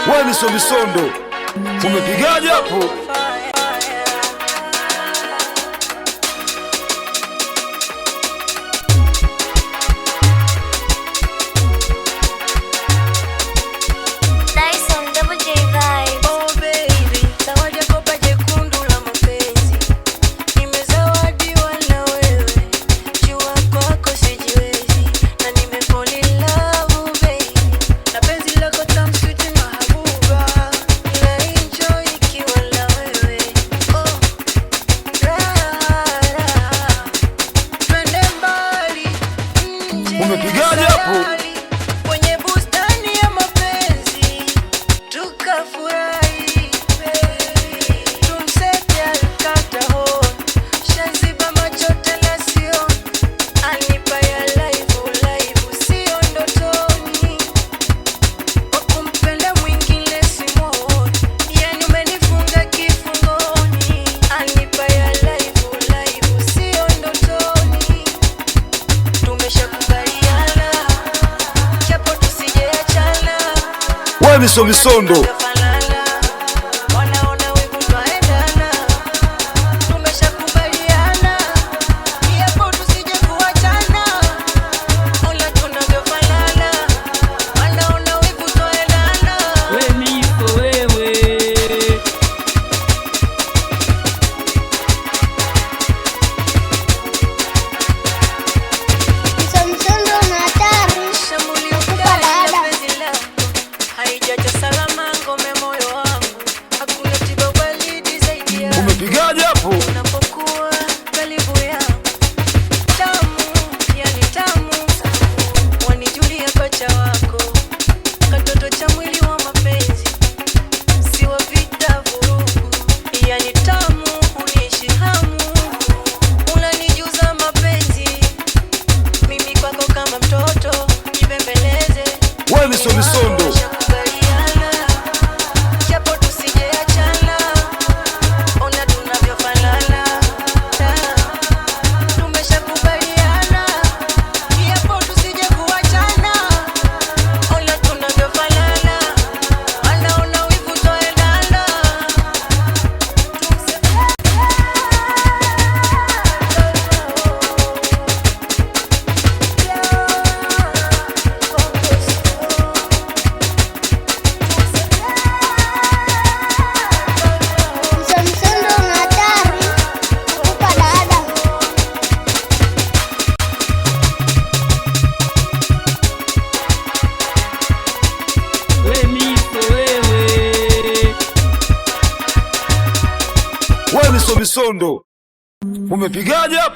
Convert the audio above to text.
Wewe ni Somisondo, umepigaje hapo? Umepigaje hapo? Kwenye bustani ya mapenzi tukafurahi, tumsete alikata honi, shaziba macho tena sio, anipa ya live sio ndotoni, kumpenda mwingine simoni, yani umenifunga kifungoni, anipa ya live sio ndotoni, Wewe ni Somisondo. Umepigaje hapo? Unapokuwa karibu yangu, tamu, yani tamu, wanijulia pacha wako, katoto cha mwili wa mapenzi, si wa vita vurugu, yani tamu, uniishi hamu, unanijuza mapenzi, mimi kwako kama mtoto, jibembeleze. Wewe ni Somisondo. Wewe ni Somisondo, umepigaje hapo?